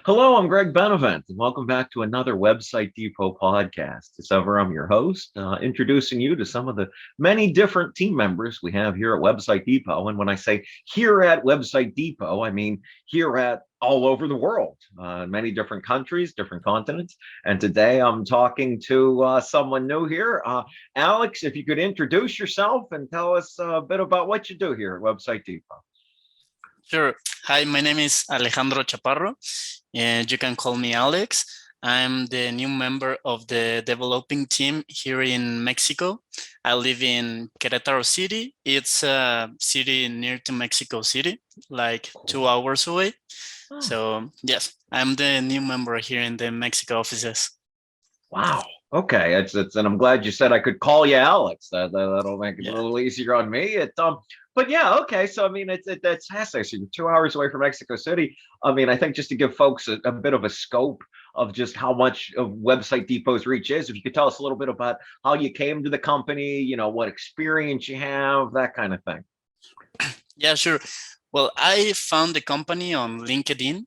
Hello, I'm Greg Benevent, and welcome back to another Website Depot podcast. As ever, I'm your host, introducing you to some of the many different team members we have here at Website Depot. And when I say here at Website Depot, I mean here at all over the world, many different countries, different continents. And today I'm talking to someone new here. Alex, if you could introduce yourself and tell us a bit about what you do here at Website Depot. Sure. Hi, my name is Alejandro Chaparro, and you can call me Alex. I'm the new member of the developing team here in Mexico. I live in Querétaro City. It's a city near to Mexico City, like 2 hours away. So yes, I'm the new member here in the Mexico offices. Wow. Okay. And I'm glad you said I could call you Alex. That'll make it a little easier on me. But yeah, okay. So I mean, that's fascinating. So you're 2 hours away from Mexico City. I mean, I think just to give folks a bit of a scope of just how much of Website Depot's reach is, if you could tell us a little bit about how you came to the company, what experience you have, that kind of thing. Yeah, sure. Well, I found the company on LinkedIn.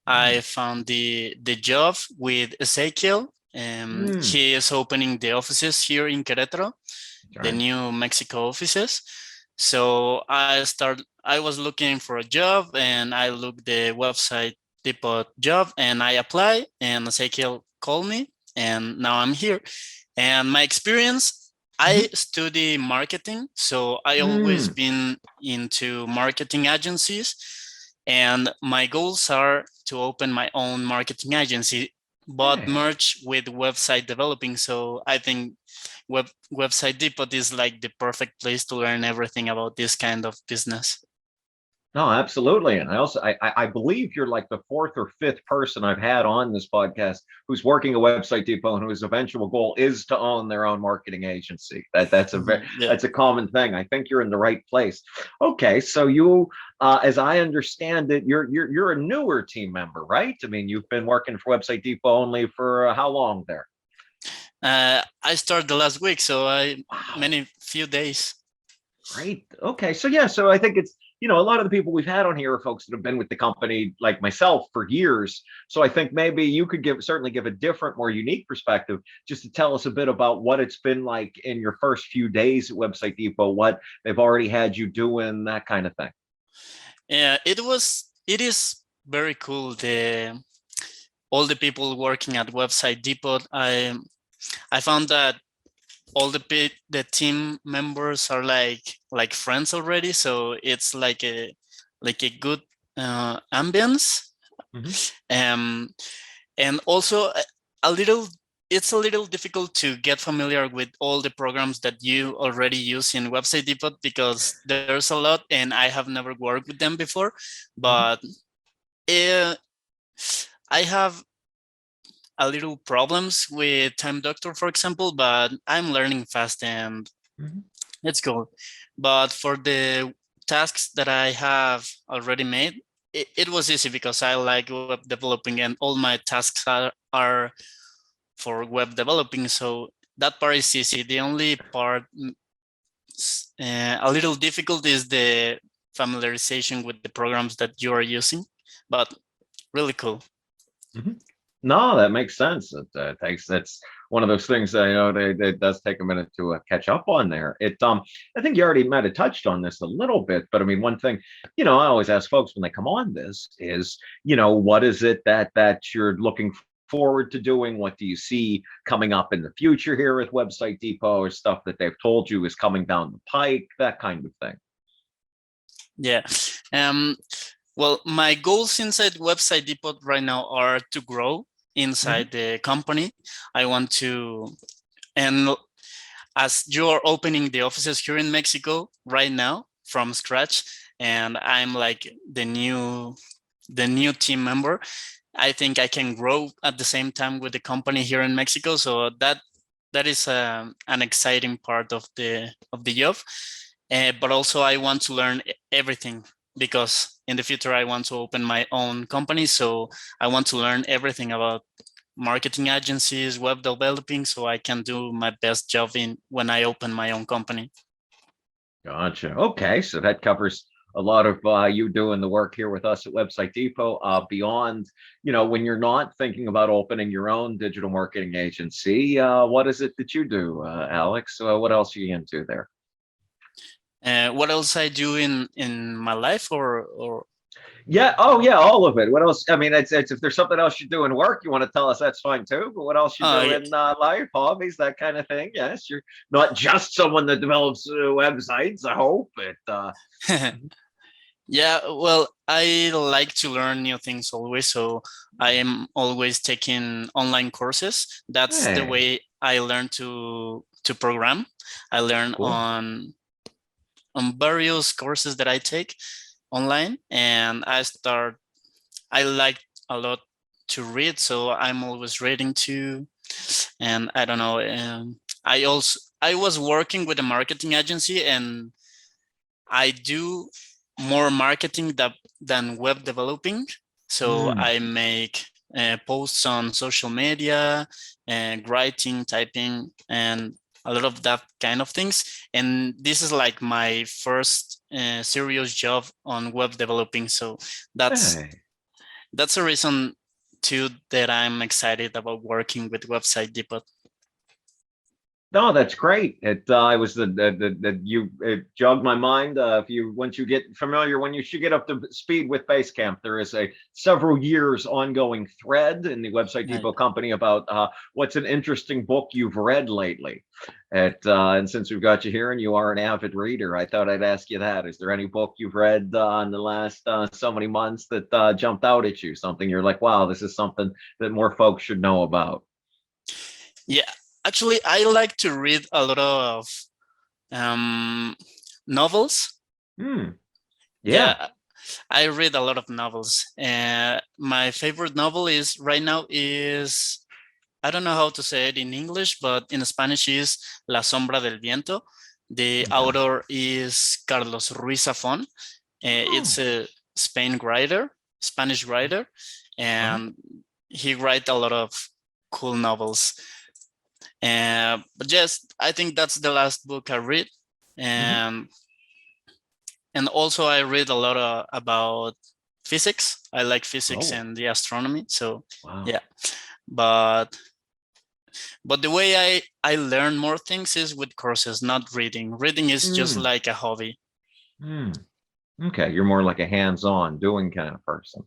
I found the job with Ezekiel. He is opening the offices here in Querétaro, the new Mexico offices. So I was looking for a job and I looked the Website Depot job and I applied and Ezekiel called me and now I'm here. And my experience, I study marketing. So I always been into marketing agencies and my goals are to open my own marketing agency, but merge with website developing. So I think Website Depot is like the perfect place to learn everything about this kind of business. No, absolutely. And I believe you're like the fourth or fifth person I've had on this podcast who's working at Website Depot and whose eventual goal is to own their own marketing agency. That's a common thing. I think you're in the right place. Okay, so you, as I understand it, you're a newer team member, right? I mean, you've been working for Website Depot only for how long there? I started the last week, so many few days. Great. Okay. So yeah, so I think it's, a lot of the people we've had on here are folks that have been with the company like myself for years. So I think maybe you could certainly give a different, more unique perspective just to tell us a bit about what it's been like in your first few days at Website Depot, what they've already had you doing, that kind of thing. Yeah, it is very cool. All the people working at Website Depot, I found that all the team members are like friends already, so it's like a good ambience. And also it's a little difficult to get familiar with all the programs that you already use in Website Depot because there's a lot and I have never worked with them before, but I have a little problems with Time Doctor, for example, but I'm learning fast and it's cool. But for the tasks that I have already made, it was easy because I like web developing and all my tasks are for web developing. So that part is easy. The only part a little difficult is the familiarization with the programs that you are using, but really cool. No, that makes sense. That's one of those things that it does take a minute to catch up on there. I think you already might have touched on this a little bit, but I mean, one thing, I always ask folks when they come on this is, what is it that you're looking forward to doing? What do you see coming up in the future here with Website Depot, or stuff that they've told you is coming down the pike, that kind of thing? Yeah. Well, my goals inside Website Depot right now are to grow inside the company. I want to, and as you are opening the offices here in Mexico right now from scratch, and I'm like the new team member, I think I can grow at the same time with the company here in Mexico. So that is an exciting part of the job. But also I want to learn everything because in the future I want to open my own company. So I want to learn everything about marketing agencies, web developing, so I can do my best job when I open my own company. Gotcha. Okay, so that covers a lot of you doing the work here with us at Website Depot. Beyond, when you're not thinking about opening your own digital marketing agency, what is it that you do, Alex? What else are you into there? What else I do in my life, or Yeah. Oh, yeah. All of it. What else? I mean, it's if there's something else you do in work, you want to tell us, that's fine too. But what else you do yeah. in life, hobbies, that kind of thing? Yes, you're not just someone that develops websites. I hope it. Yeah, well, I like to learn new things always, so I am always taking online courses. That's the Hey, way I learn to program. I learn cool. on various courses that I take online, and I like a lot to read, so I'm always reading too. And I don't know, I was working with a marketing agency, and I do more marketing than web developing. So Mm, I make posts on social media and writing, typing, and a lot of that kind of things. And this is like my first serious job on web developing. So that's hey. that's a reason too that I'm excited about working with Website Depot. No, that's great. I was the you it jogged my mind. If you once you get familiar, when you should get up to speed with Basecamp, there is a several years ongoing thread in the Website Yeah. Depot company about what's an interesting book you've read lately. And since we've got you here and you are an avid reader, I thought I'd ask you that. Is there any book you've read in the last so many months that jumped out at you? Something you're like, wow, this is something that more folks should know about. Yeah, actually, I like to read a lot of um, novels. Hmm. Yeah. Yeah, I read a lot of novels. My favorite novel is right now is, I don't know how to say it in English, but in Spanish is La Sombra del Viento. The Okay. author is Carlos Ruiz Zafón. It's Oh. a Spanish writer, Uh-huh. and he write a lot of cool novels. But yes, I think that's the last book I read, Hmm. and also I read a lot about physics. I like physics Oh, and the astronomy. So wow. yeah, but the way I learn more things is with courses, not reading. Reading is just Mm, like a hobby. mm. Okay, you're more like a hands-on doing kind of person.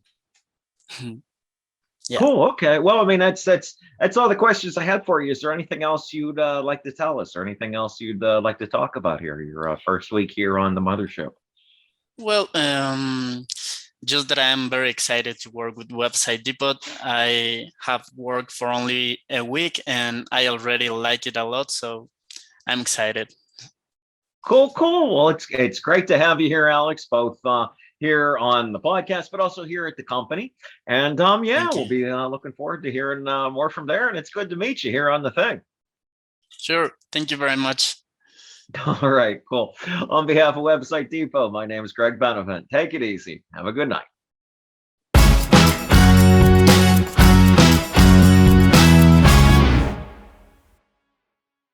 Yeah. Cool. Okay. Well, I mean, that's all the questions I had for you. Is there anything else you'd like to tell us, or anything else you'd like to talk about here? Your first week here on the mothership. Well, just that I'm very excited to work with Website Depot. I have worked for only a week and I already like it a lot, so I'm excited. Cool, cool. Well, it's great to have you here, Alex, both here on the podcast, but also here at the company. And yeah, Thank we'll you. be looking forward to hearing more from there. And it's good to meet you here on the thing. Sure. Thank you very much. All right, cool. On behalf of Website Depot, my name is Greg Benevent. Take it easy. Have a good night.